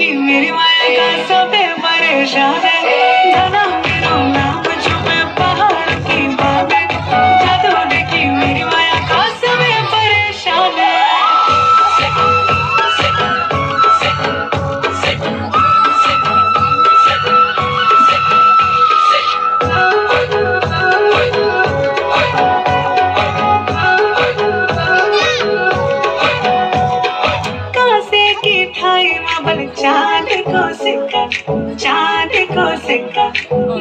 देखी मेरी माया का सबे परेशान है। जाना मेरा नाम छुपे पहाड़ की बात है। जादू देखी मेरी माया का सबे परेशान है। चांद को सिक्का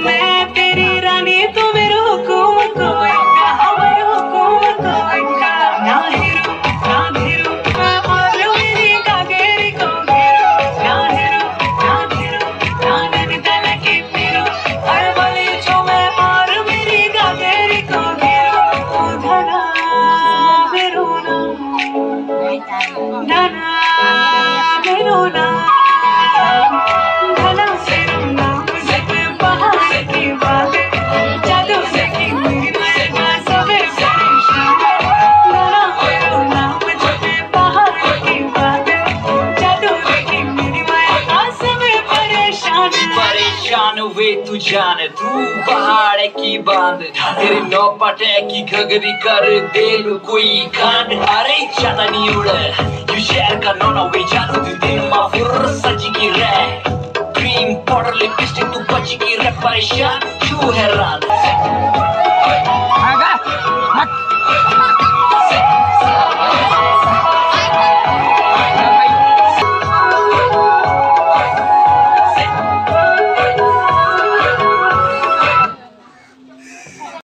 मैं तेरी रानी तू मेरे हुकुम को इक्का हमारे हुकुम को इक्का ना हीरो ना धीरो मैं और मेरी कागेरी को घेरो ना हीरो ना धीरो ना नैनीताल की पीरो हर बोले जो मैं और मेरी कागेरी को घेरो ओ धना मेरो ना धना मेरो ना वे तू जाने तू पहाड़ की बांध तेरे नौपाटे की घगरी कर दे कोई कांड अरे ज्यादा नहीं उड़े यू शहर का नौना वे जानू तू दिन मा फुर सजी की रे क्रीम पाउडर लिपस्टिक तू बची की रे परेशान क्यों हैरान